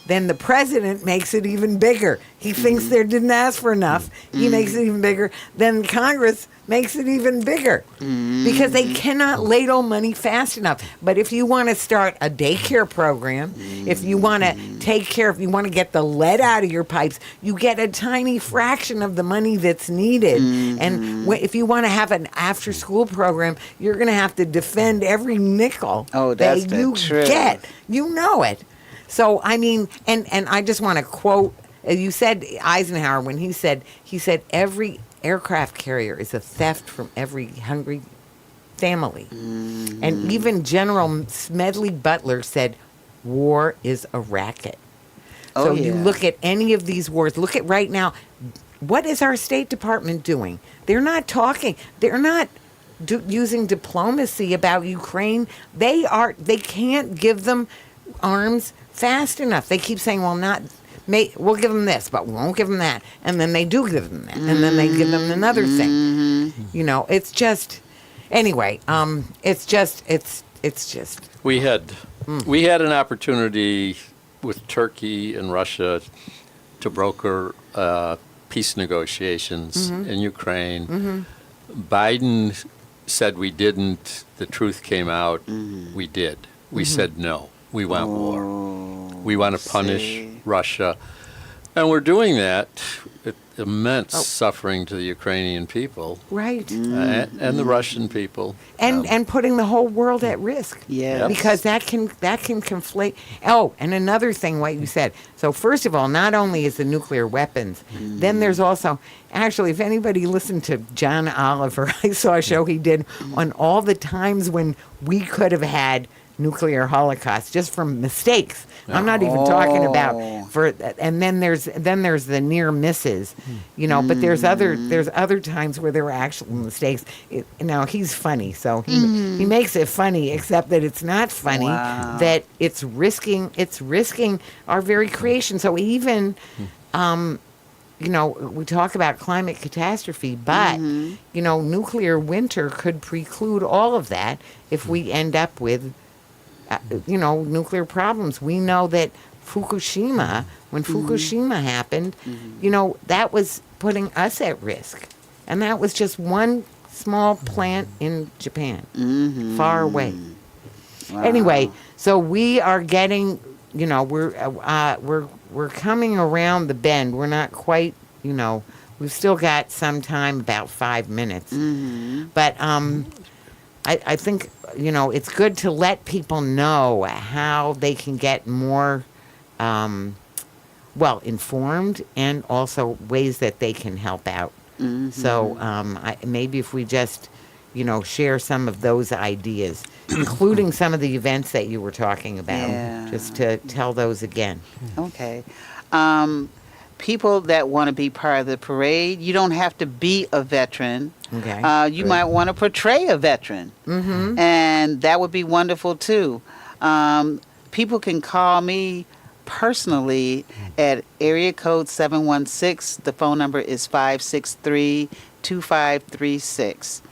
then the president makes it even bigger. He thinks they didn't ask for enough. He makes it even bigger. Then Congress makes it even bigger because they cannot ladle money fast enough. But if you want to start a daycare program, if you want to if you want to get the lead out of your pipes, you get a tiny fraction of the money that's needed. And if you want to have an after-school program, you're going to have to defend every nickel that's that you the truth. get. You know it. So, I mean, and I just want to quote, you said Eisenhower when he said every aircraft carrier is a theft from every hungry family. And even General Smedley Butler said, war is a racket. So you look at any of these wars, look at right now, what is our State Department doing? They're not talking. They're not using diplomacy about Ukraine. They can't give them arms fast enough. They keep saying, well, we'll give them this, but we won't give them that. And then they do give them that. And then they give them another thing. You know, it's just, anyway, it's just. We had an opportunity with Turkey and Russia to broker peace negotiations in Ukraine. Biden said we didn't. The truth came out. We did. We said no. We want war. We want to punish Russia. And we're doing that at immense suffering to the Ukrainian people. Right. And the Russian people. And putting the whole world at risk. Yes. Because that can conflate. Oh, and another thing, what you said. So first of all, not only is the nuclear weapons, then there's also, actually, if anybody listened to John Oliver, I saw a show he did on all the times when we could have had nuclear holocaust just from mistakes. I'm not even talking about and then there's the near misses, you know, but there's other times where there were actual mistakes. Now he's funny, so he makes it funny, except that it's not funny, that it's risking our very creation. So even you know, we talk about climate catastrophe, but you know, nuclear winter could preclude all of that if we end up with you know, nuclear problems. We know that Fukushima, when Fukushima happened, you know, that was putting us at risk. And that was just one small plant in Japan, far away. Wow. Anyway, so we are getting, you know, we're coming around the bend. We're not quite, you know, we've still got some time, about 5 minutes. But I think, you know, it's good to let people know how they can get more, informed, and also ways that they can help out. So maybe if we just, you know, share some of those ideas, including some of the events that you were talking about, just to tell those again. Okay. People that want to be part of the parade, you don't have to be a veteran. Okay. You might want to portray a veteran. And that would be wonderful too. People can call me personally at area code 716. The phone number is 563-2536.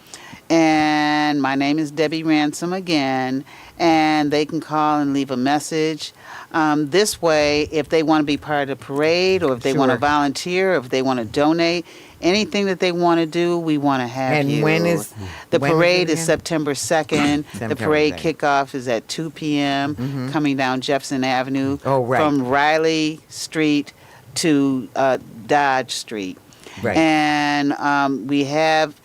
And my name is Debbie Ransome again. And they can call and leave a message. This way, if they want to be part of the parade, or if they want to volunteer, or if they want to donate, anything that they want to do, we want to have you. And when is the when is parade? it Is again? September 2nd. The parade 2nd. kickoff is at 2 p.m. Coming down Jefferson Avenue from Riley Street to Dodge Street. Right. And we have,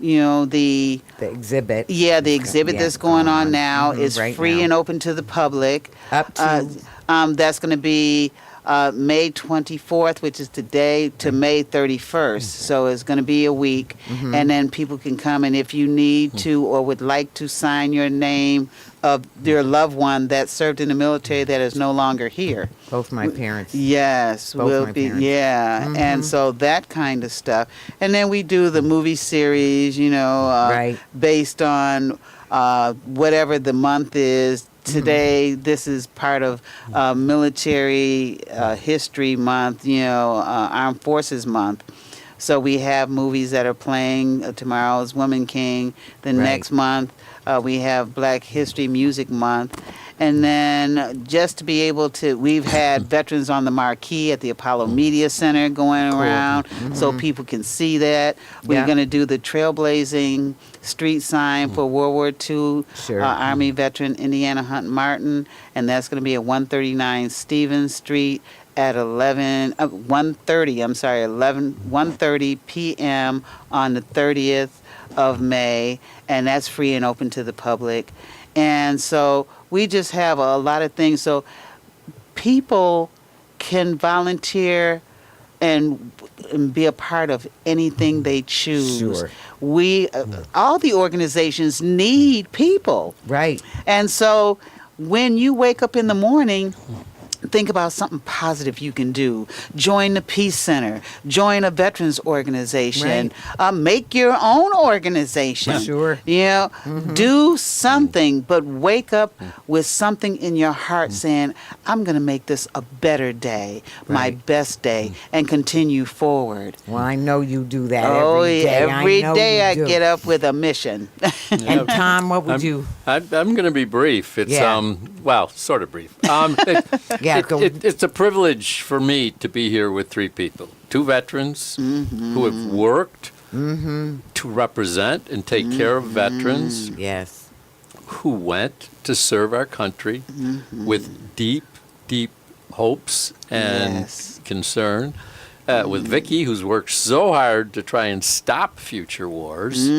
the exhibit. the exhibit Yeah, that's going on now Mhm, is right free now. and open to the public. Up to That's going to be May 24th, which is today, to May 31st. So it's going to be a week. Mm-hmm. And then people can come, and if you need to or would like to sign your name of your loved one that served in the military that is no longer here. both my parents. Yes, Both will my be. parents. Yeah, and so that kind of stuff. And then we do the movie series, Right. based on whatever the month is. Today, this is part of Military History Month, Armed Forces Month. So we have movies that are playing. Tomorrow's Woman King. The Right. next month, we have Black History Music Month. And then just to be able to, we've had Veterans on the Marquee at the Apollo Media Center going around so people can see that. We're Yeah. going to do the trailblazing street sign for World War II Sure. Army veteran Indiana Hunt Martin. And that's going to be at 139 Stevens Street at 1:30 p.m. on the 30th of May. And that's free and open to the public. And so we just have a lot of things. So people can volunteer and be a part of anything they choose. Sure. We, all the organizations need people. Right. And so when you wake up in the morning, think about something positive you can do. Join the Peace Center. Join a veterans organization. Make your own organization. Sure. Do something, but wake up with something in your heart saying, I'm going to make this a better day, my Right. best day, and continue forward. Well, I know you do that Oh, every day. yeah. Every know day you I do. get up with a mission. And Tom, what would I'm, you? I'm going to be brief. It's Yeah. well, sort of brief. Yeah, go. It's a privilege for me to be here with three people, two veterans who have worked to represent and take care of veterans Yes. who went to serve our country with deep, deep hopes and Yes. concern. With Vicki, who's worked so hard to try and stop future wars.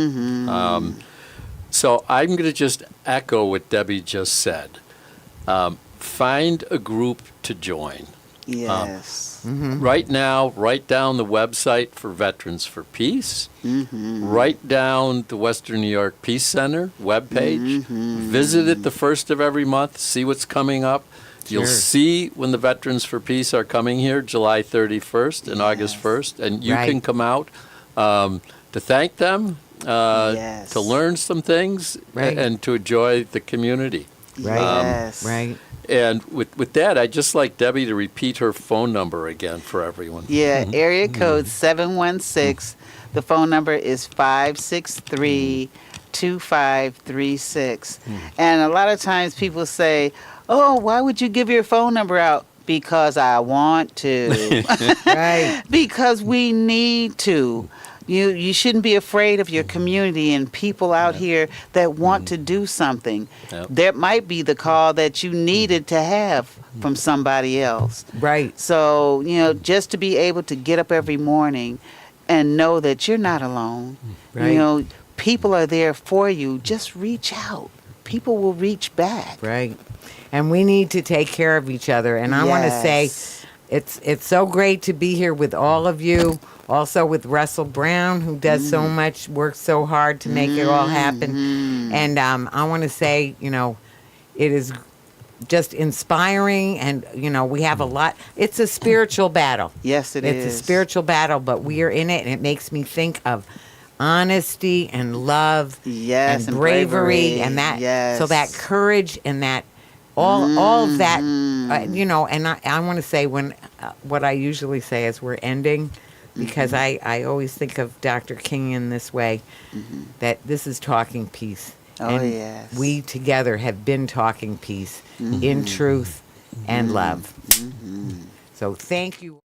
So I'm going to just echo what Debbie just said. Find a group to join. Yes. Right now, write down the website for Veterans for Peace. Write down the Western New York Peace Center webpage. Visit it the first of every month. See what's coming up. You'll Sure. see when the Veterans for Peace are coming here, July 31st and August 1st, and you Right. can come out to thank them, Yes. to learn some things, Right. and to enjoy the community. Right. Yes. Right. And with that, I'd just like Debbie to repeat her phone number again for everyone. Yeah, area code 716. The phone number is 563-2536. And a lot of times people say, oh, why would you give your phone number out? Because I want to. Right. Because we need to. You shouldn't be afraid of your community and people out here that want to do something. Yep. That might be the call that you needed to have from somebody else. Right. So, just to be able to get up every morning and know that you're not alone. Right. People are there for you. Just reach out. People will reach back. Right. And we need to take care of each other. And I want to say, Yes. it's so great to be here with all of you. Also with Russell Brown, who does so much, works so hard to make it all happen. And I want to say, it is just inspiring, and we have a lot. It's a spiritual battle. Yes, it is. It's a spiritual battle, but we are in it, and it makes me think of honesty and love, Yes, and and bravery, bravery. and that. Yes. So that courage and that all of that, and I want to say what I usually say as we're ending, because I always think of Dr. King in this way, that this is talking peace. Oh, and yes. we together have been talking peace in truth and love. So thank you.